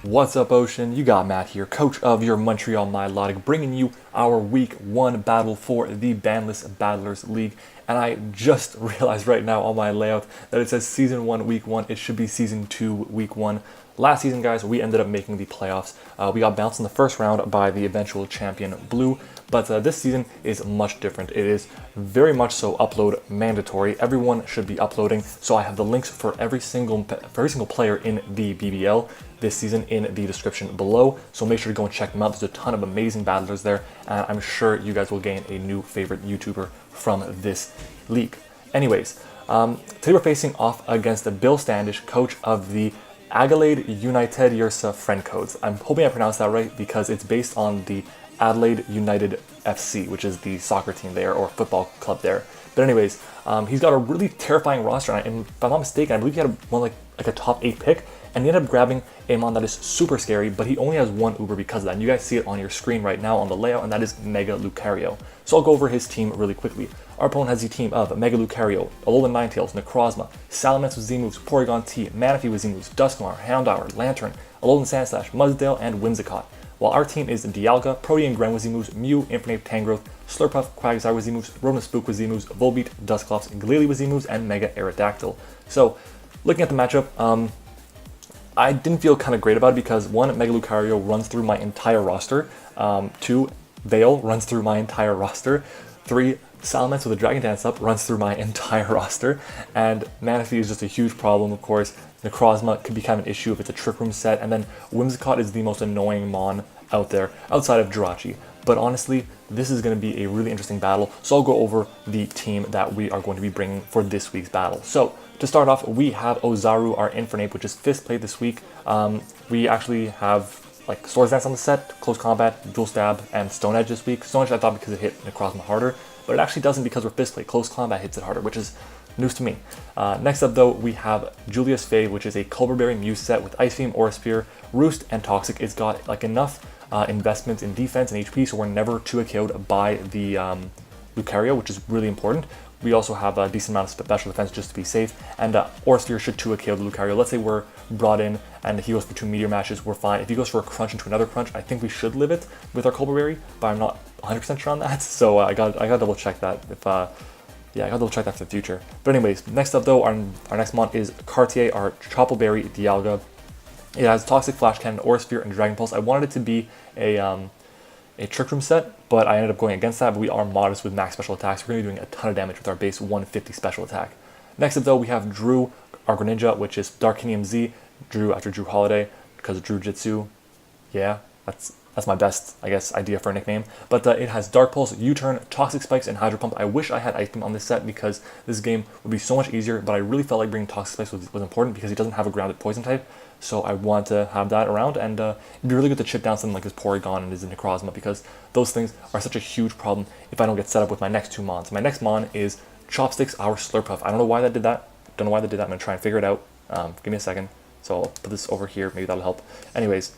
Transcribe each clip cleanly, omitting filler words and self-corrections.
What's up, Ocean? You got Matt here, coach of your Montreal Milotics, bringing you our Week 1 battle for the BANLIST Battlers League. And I just realized right now on my layout that it says Season 1, Week 1. It should be Season 2, Week 1. Last season, guys, we ended up making the playoffs. We got bounced in the first round by the eventual champion, Blue. But this season is much different. It is very much so upload mandatory. Everyone should be uploading. So I have the links for every single player in the BBL this season in the description below. So make sure to go and check them out. There's a ton of amazing battlers there, and I'm sure you guys will gain a new favorite YouTuber from this league. Anyways, today we're facing off against the BILL Standish, coach of the A-Gallade Uni-Teddiursa Friend Codes. I'm hoping I pronounced that right because it's based on the Adelaide United FC, which is the soccer team there or football club there. But anyways, he's got a really terrifying roster, and if I'm not mistaken, I believe he had one like a top 8 pick, and he ended up grabbing a mon that is super scary, but he only has one Uber because of that. And you guys see it on your screen right now on the layout, and that is Mega Lucario. So I'll go over his team really quickly. Our opponent has the team of Mega Lucario, Alolan Ninetales, Necrozma, Salamence with Z-moves, Porygon T, Manaphy with Z-moves, Dusknoir, Houndour, Lantern, Alolan Sandslash, Mudsdale, and Whimsicott. While our team is Dialga, Protean Gren with Z-moves, Mew, Infinite Tangrowth, Slurpuff, Quagsire with Z-moves, Rodent with Z-moves, Volbeat, Dusclops, Glalie with Z-moves, and Mega Aerodactyl. So, looking at the matchup, I didn't feel kind of great about it because 1, Mega Lucario runs through my entire roster, 2, Veil runs through my entire roster, 3, Salamence with a Dragon Dance up runs through my entire roster, and Manaphy is just a huge problem, of course. Necrozma could be kind of an issue if it's a Trick Room set, and then Whimsicott is the most annoying mon out there, outside of Jirachi. But honestly, this is going to be a really interesting battle, so I'll go over the team that we are going to be bringing for this week's battle. So, to start off, we have Ozaru, our Infernape, which is 5th play this week. We actually have like Swords Dance on the set, Close Combat, Dual Stab, and Stone Edge this week. Stone Edge I thought because it hit Necrozma harder, but it actually doesn't because we're 5th play. Close Combat hits it harder, which is news to me. Next up though, we have Julius Fave, which is a Colbur Berry Mew set with Ice Beam, Aura Sphere, Roost, and Toxic. It's got like enough investments in defense and HP, so we're never 2-KO'd by the Lucario, which is really important. We also have a decent amount of special defense just to be safe, and Aura Sphere should 2-KO the Lucario. Let's say we're brought in and he goes for 2 Meteor Mashes, we're fine. If he goes for a Crunch into another Crunch, I think we should live it with our Colbur Berry, but I'm not 100% sure on that, so I got double check that if yeah, I gotta double check that for the future. But anyways, next up though, our next mon is Cartier, our Chople Berry Dialga. It has Toxic, Flash Cannon, Aura Sphere, and Dragon Pulse. I wanted it to be a Trick Room set, but I ended up going against that. But we are modest with max special attacks. We're gonna be doing a ton of damage with our base 150 special attack. Next up though, we have Drew, our Greninja, which is Darkinium Z, Drew after Drew Holiday, because of Drew Jitsu. Yeah, that's my best, I guess, idea for a nickname. But it has Dark Pulse, U-Turn, Toxic Spikes, and Hydro Pump. I wish I had Ice Beam on this set because this game would be so much easier, but I really felt like bringing Toxic Spikes was important because he doesn't have a grounded poison type. So I want to have that around, and it'd be really good to chip down something like his Porygon and his Necrozma because those things are such a huge problem if I don't get set up with my next 2 mons. My next mon is Chopsticks, our Slurpuff. I don't know why that did that. Don't know why they did that. I'm going to try and figure it out. Give me a second. So I'll put this over here. Maybe that'll help. Anyways,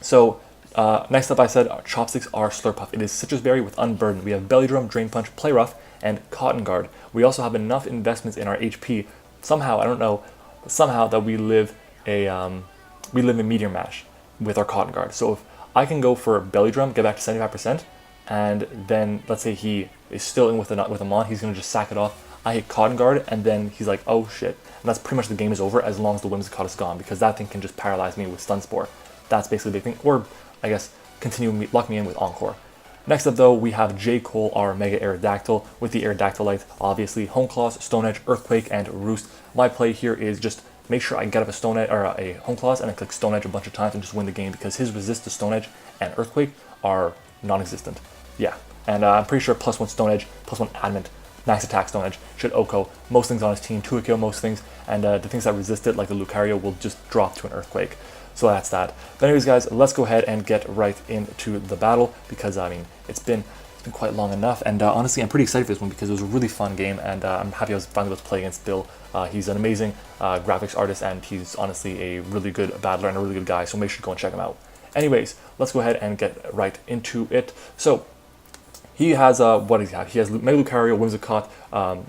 so next up I said Chopsticks are Slurpuff. It is Citrus Berry with Unburdened. We have Belly Drum, Drain Punch, Play Rough, and Cotton Guard. We also have enough investments in our HP. Somehow, I don't know, somehow that we live a Meteor Mash with our Cotton Guard. So if I can go for Belly Drum, get back to 75%, and then let's say he is still in with a mon, he's gonna just sack it off. I hit Cotton Guard, and then he's like, oh shit. And that's pretty much the game is over as long as the Whimsicott is gone, because that thing can just paralyze me with Stun Spore. That's basically the big thing. Or, I guess, lock me in with Encore. Next up though, we have J. Cole, our Mega Aerodactyl, with the Aerodactylite, obviously, Home Claws, Stone Edge, Earthquake, and Roost. My play here is just make sure I get up a Stone Edge, or a Home Claws, and I click Stone Edge a bunch of times and just win the game, because his resist to Stone Edge and Earthquake are non-existent. Yeah, and I'm pretty sure +1 Stone Edge, +1 Adamant, max attack Stone Edge should OHKO most things on his team, 2-KO most things, and the things that resist it, like the Lucario, will just drop to an Earthquake. So that's that. But anyways, guys, let's go ahead and get right into the battle, because I mean, it's been quite long enough, and honestly, I'm pretty excited for this one because it was a really fun game, and I'm happy I was finally able to play against Bill. He's an amazing graphics artist, and he's honestly a really good battler and a really good guy, so make sure to go and check him out. Anyways, let's go ahead and get right into it. So, He has, what does he have? He has Mega Lucario, Whimsicott,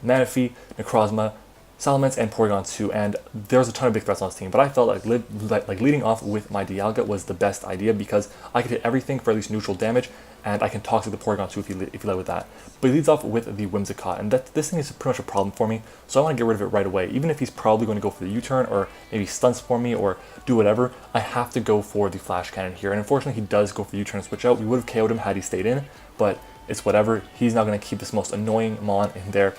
Manaphy, Necrozma, Salamence, and Porygon 2, and there's a ton of big threats on this team, but I felt like leading off with my Dialga was the best idea because I could hit everything for at least neutral damage, and I can Toxic the Porygon 2 if you led with that. But he leads off with the Whimsicott, and this thing is pretty much a problem for me, so I want to get rid of it right away. Even if he's probably going to go for the U-turn, or maybe stunts for me, or do whatever, I have to go for the Flash Cannon here, and unfortunately he does go for the U-turn and switch out. We would have KO'd him had he stayed in, but it's whatever. He's now going to keep this most annoying Mon in there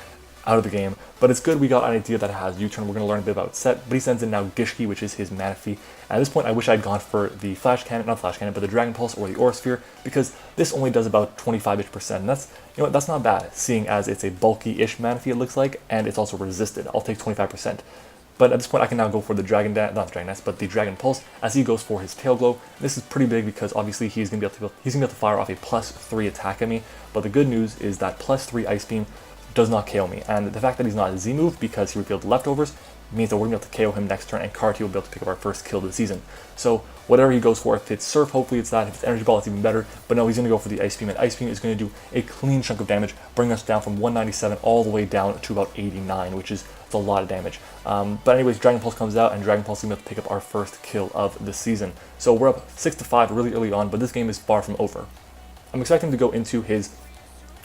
out of the game, but it's good we got an idea that it has U-turn. We're going to learn a bit about set, but he sends in now Gishki, which is his Manaphy. At this point, I wish I'd gone for the Flash Cannon, not Flash Cannon, but the Dragon Pulse or the Aura Sphere, because this only does about 25-ish%, and that's, you know what, that's not bad, seeing as it's a bulky-ish Manaphy, it looks like, and it's also resisted. I'll take 25%. But at this point, I can now go for the Dragon Dance, but the Dragon Pulse, as he goes for his Tail Glow. This is pretty big because obviously he's gonna be able to fire off a +3 attack at me. But the good news is that +3 Ice Beam does not KO me, and the fact that he's not a Z move because he revealed leftovers means that we're gonna be able to KO him next turn, and Carty will be able to pick up our first kill of the season. So whatever he goes for, if it's Surf, hopefully it's that. If it's Energy Ball, it's even better. But no, he's gonna go for the Ice Beam, and Ice Beam is gonna do a clean chunk of damage, bring us down from 197 all the way down to about 89, which is a lot of damage. But anyways, Dragon Pulse comes out, and Dragon Pulse is gonna be able to pick up our first kill of the season. So we're up 6-5 really early on, but this game is far from over. I'm expecting to go into his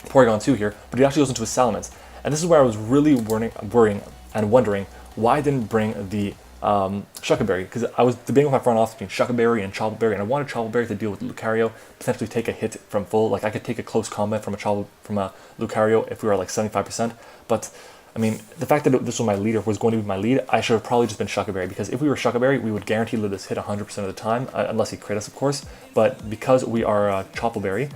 Porygon 2 here, but he actually goes into his Salamence. And this is where I was really worrying and wondering why I didn't bring the Shuckleberry, because I was debating with my front office between Shuckleberry and Choppleberry, and I wanted Choppleberry to deal with Lucario, potentially take a hit from full. Like I could take a close combat from a Lucario if we were like 75%. But I mean, the fact that this was my leader, was going to be my lead, I should have probably just been Shuckleberry, because if we were Shuckleberry, we would guarantee let this hit 100% of the time, unless he crit us, of course. But because we are Choppleberry,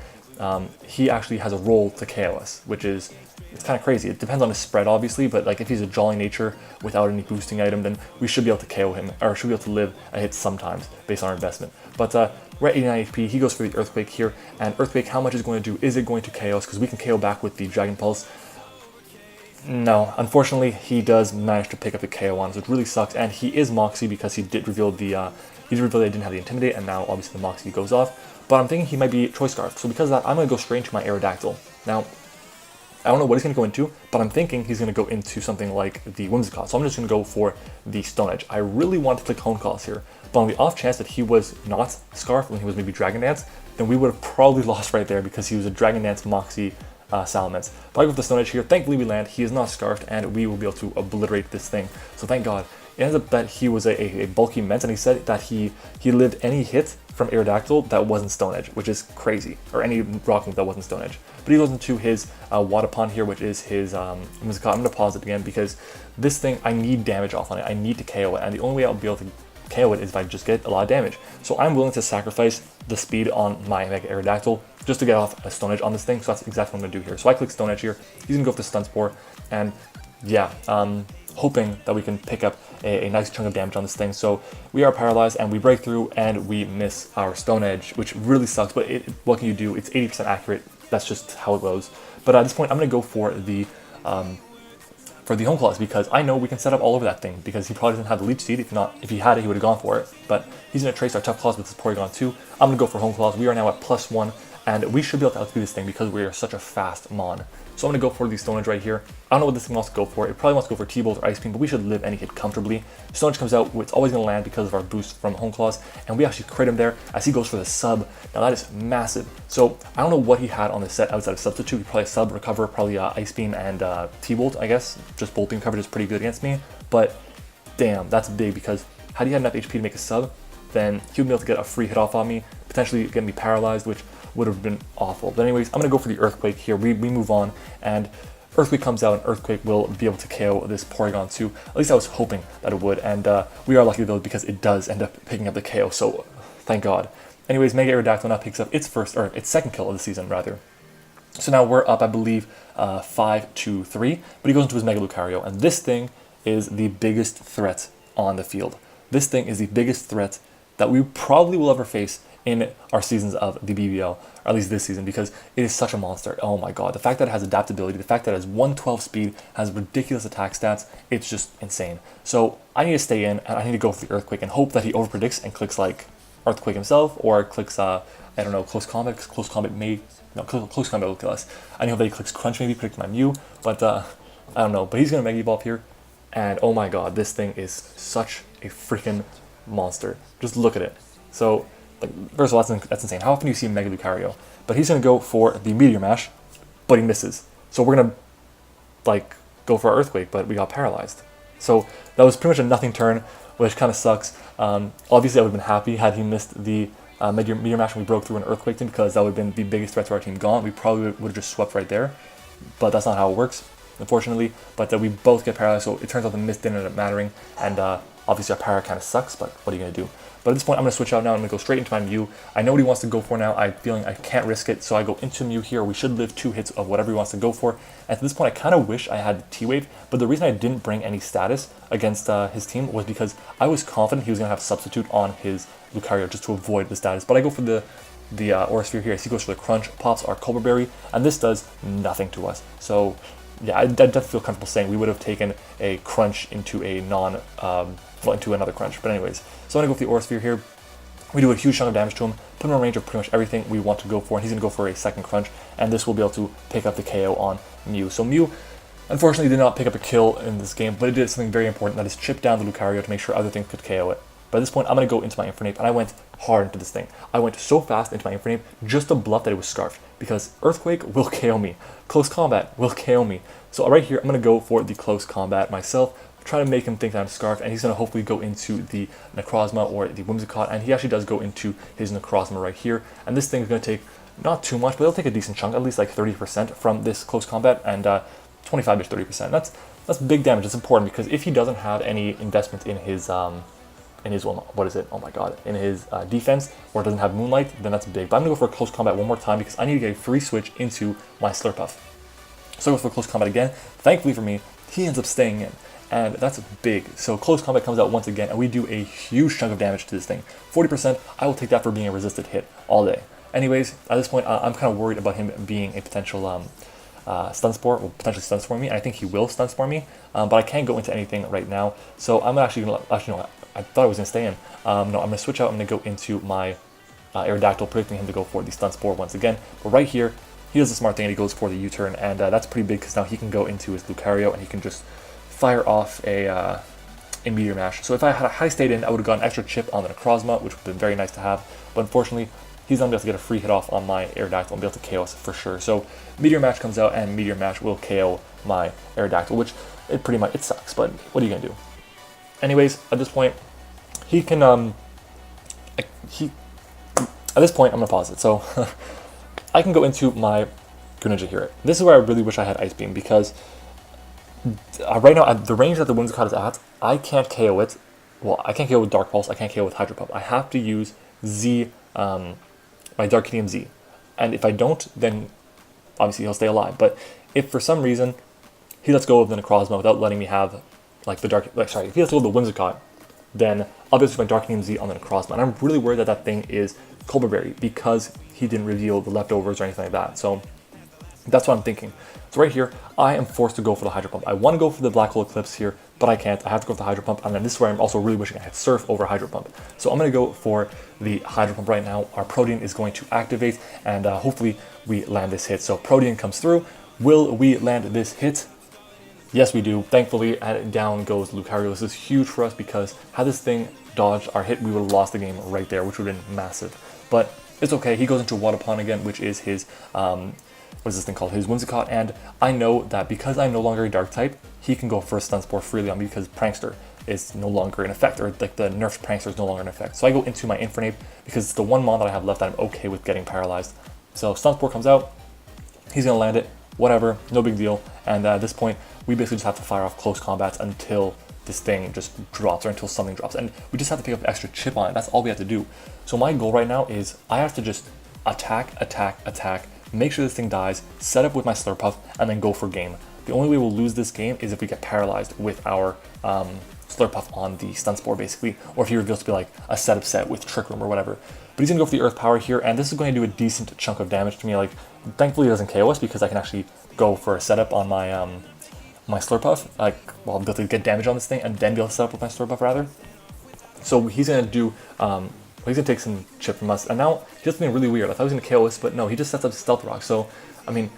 he actually has a role to KO us, which is, it's kind of crazy. It depends on his spread, obviously, but like if he's a Jolly Nature without any boosting item, then we should be able to KO him, or should be able to live a hit sometimes based on our investment. But we're at 89 HP. He goes for the Earthquake here, and Earthquake, how much is it going to do? Is it going to KO us? Because we can KO back with the Dragon Pulse. No, unfortunately, he does manage to pick up the KO on us, which really sucks. And he is Moxie because he did reveal that he didn't have the Intimidate, and now obviously the Moxie goes off. But I'm thinking he might be Choice Scarf. So because of that, I'm going to go straight into my Aerodactyl. Now, I don't know what he's going to go into, but I'm thinking he's going to go into something like the Whimsicott. So I'm just going to go for the Stone Edge. I really want to click Hone Claws here, but on the off chance that he was not Scarf when he was maybe Dragon Dance, then we would have probably lost right there because he was a Dragon Dance Moxie Salamence. But I go with the Stone Edge here. Thankfully we land. He is not Scarfed, and we will be able to obliterate this thing. So thank God. It ends up that he was a bulky Ment, and he said that he lived any hit from Aerodactyl that wasn't Stone Edge, which is crazy, or any rock move that wasn't Stone Edge. But he goes into his Wadapon here, which is his Whimsicott. I'm going to pause it again because this thing, I need damage off on it. I need to KO it, and the only way I'll be able to KO it is if I just get a lot of damage. So I'm willing to sacrifice the speed on my Mega Aerodactyl just to get off a Stone Edge on this thing. So that's exactly what I'm going to do here. So I click Stone Edge here. He's going to go for the Stun Spore, and yeah, hoping that we can pick up a nice chunk of damage on this thing. So we are paralyzed, and we break through, and we miss our Stone Edge, which really sucks, but what can you do? It's 80% accurate. That's just how it goes. But at this point, I'm going to go for the Hone Claws, because I know we can set up all over that thing, because he probably doesn't have the Leech Seed. If he had it, he would have gone for it. But he's going to trace our Tough Claws with his Porygon 2. I'm going to go for Hone Claws. We are now at +1, and we should be able to outspeed this thing because we are such a fast Mon. So I'm going to go for the Stone Edge right here. I don't know what this thing wants to go for. It probably wants to go for T-Bolt or Ice Beam, but we should live any hit comfortably. Stone Edge comes out. It's always going to land because of our boost from Hone Claws, and we actually crit him there as he goes for the sub. Now that is massive. So I don't know what he had on the set outside of Substitute. He probably sub, recover, probably Ice Beam and T-Bolt, I guess. Just bolting coverage is pretty good against me, but damn, that's big, because had he had enough HP to make a sub, then he would be able to get a free hit off on me, potentially get me paralyzed, which would have been awful. But anyways, I'm going to go for the Earthquake here. We move on, and Earthquake comes out, and Earthquake will be able to KO this Porygon 2. At least I was hoping that it would, and we are lucky though, because it does end up picking up the KO, so thank God. Anyways, Mega Aerodactyl now picks up its second kill of the season, rather. So now we're up, I believe, 5-3, but he goes into his Mega Lucario, and this thing is the biggest threat on the field. This thing is the biggest threat that we probably will ever face in our seasons of the BBL, or at least this season, because it is such a monster. Oh my God, the fact that it has adaptability, the fact that it has 112 speed, has ridiculous attack stats, it's just insane. So I need to stay in, and I need to go for the Earthquake and hope that he overpredicts and clicks like Earthquake himself, or clicks, I don't know, Close Combat, because Close Combat may no, close combat will kill us. I know that he clicks crunch maybe, predicting my Mew, but I don't know. But he's going to Mega Evolve here, and oh my god, this thing is such a freaking monster. Just look at it. So, like, first of all, that's insane. How often do you see Mega Lucario? But he's going to go for the Meteor Mash, but he misses. So we're going to, like, go for our Earthquake, but we got paralyzed. So that was pretty much a nothing turn, which kind of sucks. Obviously, I would have been happy had he missed the Meteor Mash and we broke through an Earthquake team, because that would have been the biggest threat to our team gone. We probably would have just swept right there, but that's not how it works, unfortunately. But we both get paralyzed, so it turns out the miss didn't end up mattering, and obviously our para kind of sucks, but what are you going to do? But at this point, I'm going to switch out now. I'm going to go straight into my Mew. I know what he wants to go for now. I'm feeling I can't risk it, so I go into Mew here. We should live 2 hits of whatever he wants to go for. And at this point, I kind of wish I had the T-Wave, but the reason I didn't bring any status against his team was because I was confident he was going to have Substitute on his Lucario just to avoid the status. But I go for the Aura Sphere here. As he goes for the Crunch, pops our Cobra Berry, and this does nothing to us. So yeah, I definitely feel comfortable saying we would have taken a Crunch into a into another Crunch. But anyways, so I'm going to go for the Aura Sphere here. We do a huge chunk of damage to him, put him in range of pretty much everything we want to go for, and he's going to go for a second Crunch, and this will be able to pick up the KO on Mew. So Mew, unfortunately, did not pick up a kill in this game, but it did something very important, that is chip down the Lucario to make sure other things could KO it. But at this point, I'm going to go into my Infernape, and I went hard into this thing. I went so fast into my Infernape just to bluff that it was Scarfed, because Earthquake will KO me. Close Combat will KO me. So right here, I'm going to go for the Close Combat myself, try to make him think that I'm Scarfed, and he's going to hopefully go into the Necrozma or the Whimsicott, and he actually does go into his Necrozma right here. And this thing is going to take not too much, but it'll take a decent chunk, at least like 30% from this Close Combat, and 25-ish 30%. That's big damage. It's important, because if he doesn't have any investment in his what is it? Oh my god, in his defense, or doesn't have Moonlight, then that's big. But I'm gonna go for a Close Combat one more time, because I need to get a free switch into my Slurpuff. So I go for Close Combat again. Thankfully for me, he ends up staying in, and that's big. So Close Combat comes out once again, and we do a huge chunk of damage to this thing. 40%, I will take that for being a resisted hit all day. Anyways, at this point, I'm kind of worried about him being a potential Stun Spore, will potentially Stun Spore me, and I think he will Stun Spore me, but I can't go into anything right now. So I'm actually going to, no, I thought I was going to stay in. No, I'm going to switch out. I'm going to go into my Aerodactyl, predicting him to go for the Stun Spore once again. But right here, he does a smart thing, and he goes for the U-turn, and that's pretty big, because now he can go into his Lucario, and he can just fire off a Meteor Mash. So if I had stayed in, I would have got an extra chip on the Necrozma, which would have been very nice to have. But unfortunately, he's not going to be able to get a free hit off on my Aerodactyl and be able to KO us for sure. So Meteor Mash comes out, and Meteor Mash will KO my Aerodactyl, which it pretty much, it sucks, but what are you going to do? Anyways, at this point, he can, at this point, I'm going to pause it. So I can go into my Greninja here. This is where I really wish I had Ice Beam, because right now, at the range that the Whimsicott is at, I can't KO it. Well, I can't KO with Dark Pulse, I can't KO with Hydro Pump. I have to use Z, my Darkinium Z. And if I don't, then obviously he'll stay alive. But if for some reason he lets go of the Necrozma without letting me have, like, the if he lets go of the Whimsicott, then I'll be able to use my Darkinium Z on the Necrozma. And I'm really worried that that thing is Cobra Berry, because he didn't reveal the leftovers or anything like that. So that's what I'm thinking. So right here, I am forced to go for the Hydro Pump. I want to go for the Black Hole Eclipse here, but I can't. I have to go for the Hydro Pump, and then this is where I'm also really wishing I had Surf over Hydro Pump. So I'm going to go for the Hydro Pump right now. Our Protean is going to activate, and hopefully we land this hit. So Protean comes through. Will we land this hit? Yes, we do. Thankfully, and down goes Lucario. This is huge for us, because had this thing dodged our hit, we would have lost the game right there, which would have been massive. But it's okay. He goes into Water Pond again, which is his what is this thing called? His Whimsicott, and I know that because I'm no longer a Dark type, he can go for a Stun Spore freely on me, because Prankster is no longer in effect, or like the nerfed Prankster is no longer in effect. So I go into my Infernape, because it's the one mon that I have left that I'm okay with getting paralyzed. So Stun Spore comes out, he's gonna land it, whatever, no big deal. And at this point, we basically just have to fire off close combats until this thing just drops, or until something drops, and we just have to pick up an extra chip on it. That's all we have to do. So my goal right now is I have to just attack, make sure this thing dies, set up with my Slurpuff, and then go for game. The only way we'll lose this game is if we get paralyzed with our Slurpuff on the Stun Spore, basically, or if he reveals to be like a setup set with Trick Room or whatever. But he's gonna go for the Earth Power here, and this is going to do a decent chunk of damage to me. Like, thankfully it doesn't KO us, because I can actually go for a setup on my my Slurpuff. Like, well, I'll be able to get damage on this thing, and then be able to set up with my Slurpuff rather. So he's gonna do he's going to take some chip from us. And now he does something really weird. I thought he was going to KO us, but no, he just sets up Stealth Rock. So, I mean,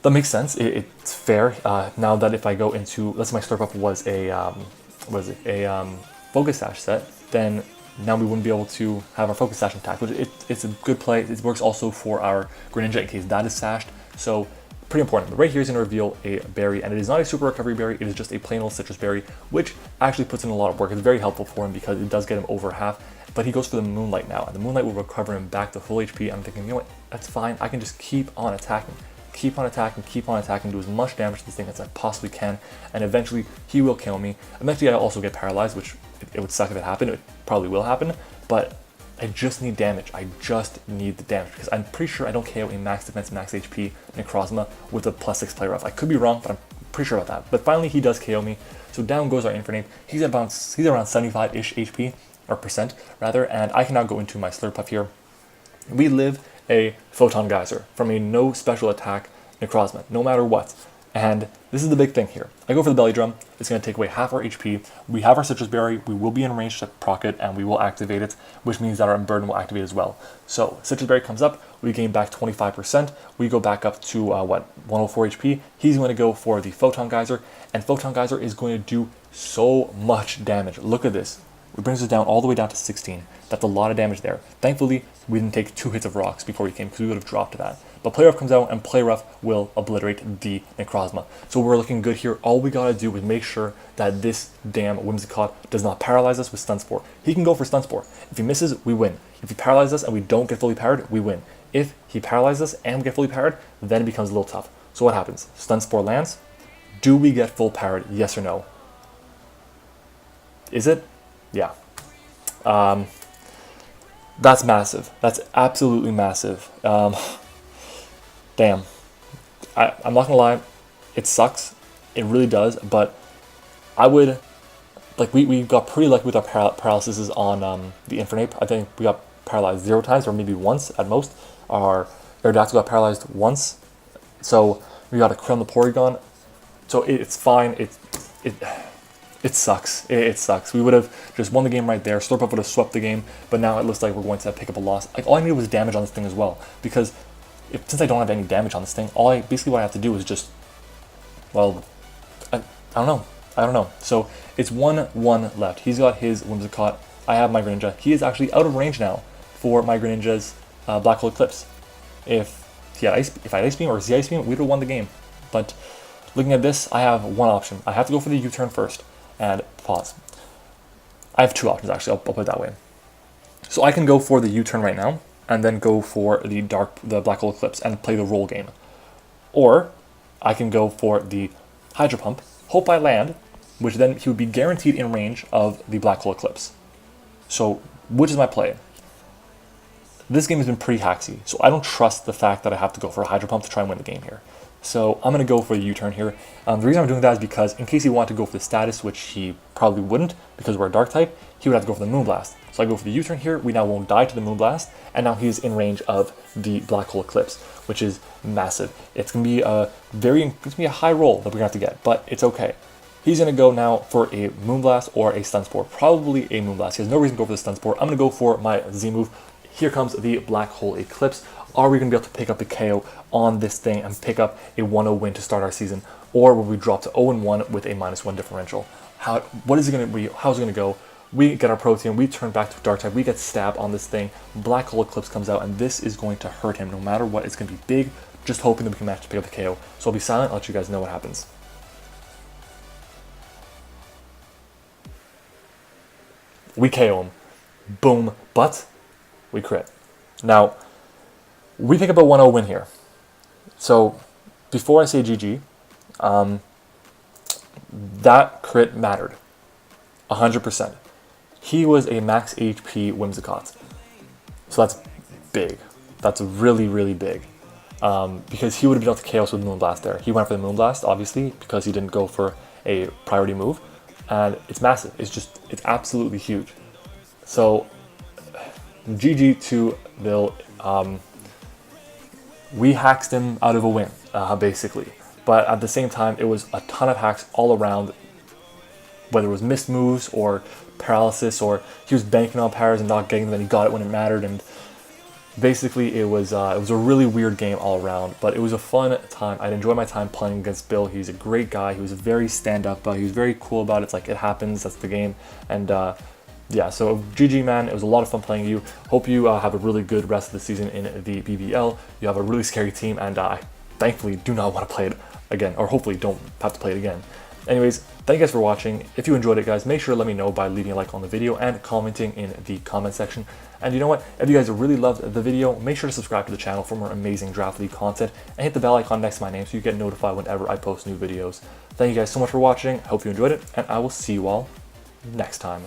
that makes sense. It's fair. Now that if I go into, let's say my Slurp Up was a, Focus Sash set, then now we wouldn't be able to have our Focus Sash intact, which it's a good play. It works also for our Greninja in case that is sashed. So, pretty important. But right here is going to reveal a berry, and it is not a super recovery berry, it is just a plain old citrus berry, which actually puts in a lot of work. It's very helpful for him because it does get him over half, but he goes for the Moonlight now, and the Moonlight will recover him back to full HP. I'm thinking, you know what, that's fine, I can just keep on attacking, do as much damage to this thing as I possibly can, and eventually he will kill me. Eventually I also get paralyzed, which it would suck if it happened, it probably will happen, but I just need damage. I just need the damage because I'm pretty sure I don't KO a max defense, max HP Necrozma with a +6 play rough. I could be wrong, but I'm pretty sure about that. But finally, he does KO me. So down goes our Infernape. He's around 75-ish HP, or percent rather, and I can now go into my Slurpuff here. We live a Photon Geyser from a no special attack Necrozma, no matter what. And this is the big thing here. I go for the Belly Drum. It's going to take away half our HP. We have our Citrus Berry. We will be in range to proc it, and we will activate it, which means that our Burden will activate as well. So Citrus Berry comes up. We gain back 25%. We go back up to, 104 HP. He's going to go for the Photon Geyser, and Photon Geyser is going to do so much damage. Look at this. It brings us down all the way down to 16. That's a lot of damage there. Thankfully, we didn't take 2 hits of rocks before he came, because we would have dropped that. But Play Rough comes out, and Play Rough will obliterate the Necrozma. So we're looking good here. All we gotta do is make sure that this damn Whimsicott does not paralyze us with Stun Spore. He can go for Stun Spore. If he misses, we win. If he paralyzes us and we don't get fully powered, we win. If he paralyzes us and we get fully powered, then it becomes a little tough. So what happens? Stun Spore lands. Do we get full powered? Yes or no? Is it? Yeah. That's massive. That's absolutely massive. Damn. I'm not gonna lie, it sucks. It really does, but I would, like, we got pretty lucky with our paralysis on the Infernape. I think we got paralyzed 0 times, or maybe once at most. Our Aerodactyl got paralyzed once. So we got a crit on the Porygon. So it's fine. It sucks. It sucks. We would have just won the game right there. Slurpuff would have swept the game, but now it looks like we're going to pick up a loss. Like, all I needed was damage on this thing as well, because since I don't have any damage on this thing, basically what I have to do is just, well, I don't know. I don't know. So it's 1-1 left. He's got his Whimsicott. I have my Greninja. He is actually out of range now for my Greninja's Black Hole Eclipse. If I had Ice Beam or Z Ice Beam, we would have won the game. But looking at this, I have one option. I have to go for the U-turn first and pause. I have 2 options actually. I'll put it that way. So I can go for the U-turn right now, and then go for the Black Hole Eclipse and play the roll game. Or I can go for the Hydro Pump, hope I land, which then he would be guaranteed in range of the Black Hole Eclipse. So which is my play? This game has been pretty hacksy, so I don't trust the fact that I have to go for a Hydro Pump to try and win the game here. So I'm going to go for the U-turn here. The reason I'm doing that is because in case he wanted to go for the status, which he probably wouldn't because we're a Dark type, he would have to go for the Moonblast. So I go for the U-turn here, we now won't die to the Moonblast, and now he's in range of the Black Hole Eclipse, which is massive. It's going to be a high roll that we're going to have to get, but it's okay. He's going to go now for a Moonblast or a Stun Spore, probably a Moonblast. He has no reason to go for the Stun Spore. I'm going to go for my Z move. Here comes the Black Hole Eclipse. Are we going to be able to pick up the KO on this thing and pick up a 1-0 win to start our season? Or will we drop to 0-1 with a -1 differential? How's it going to go? We get our Protean, we turn back to Dark type, we get stabbed on this thing, Black Hole Eclipse comes out, and this is going to hurt him no matter what. It's going to be big, just hoping that we can manage to pick up the KO. So I'll be silent, I'll let you guys know what happens. We KO him. Boom. But we crit. Now, we pick up a 1-0 win here. So, before I say GG, that crit mattered. 100%. He was a max HP Whimsicott. So that's big. That's really, really big. Because he would have been able to KO us with Moonblast there. He went for the Moonblast, obviously, because he didn't go for a priority move. And it's massive. It's absolutely huge. So, GG to Bill. We hacked him out of a win, basically. But at the same time, it was a ton of hacks all around. whether it was missed moves or paralysis, or he was banking on powers and not getting them, and he got it when it mattered. And basically, it was a really weird game all around, but it was a fun time. I'd enjoy my time playing against Bill. He's a great guy. He was very stand-up. He was very cool about it. It's like, it happens. That's the game. And yeah, so GG, man. It was a lot of fun playing you. Hope you have a really good rest of the season in the BBL. You have a really scary team, and I thankfully do not want to play it again, or hopefully don't have to play it again. Anyways, thank you guys for watching. If you enjoyed it, guys, make sure to let me know by leaving a like on the video and commenting in the comment section. And you know what? If you guys really loved the video, make sure to subscribe to the channel for more amazing Draft League content, and hit the bell icon next to my name so you get notified whenever I post new videos. Thank you guys so much for watching. I hope you enjoyed it, and I will see you all next time.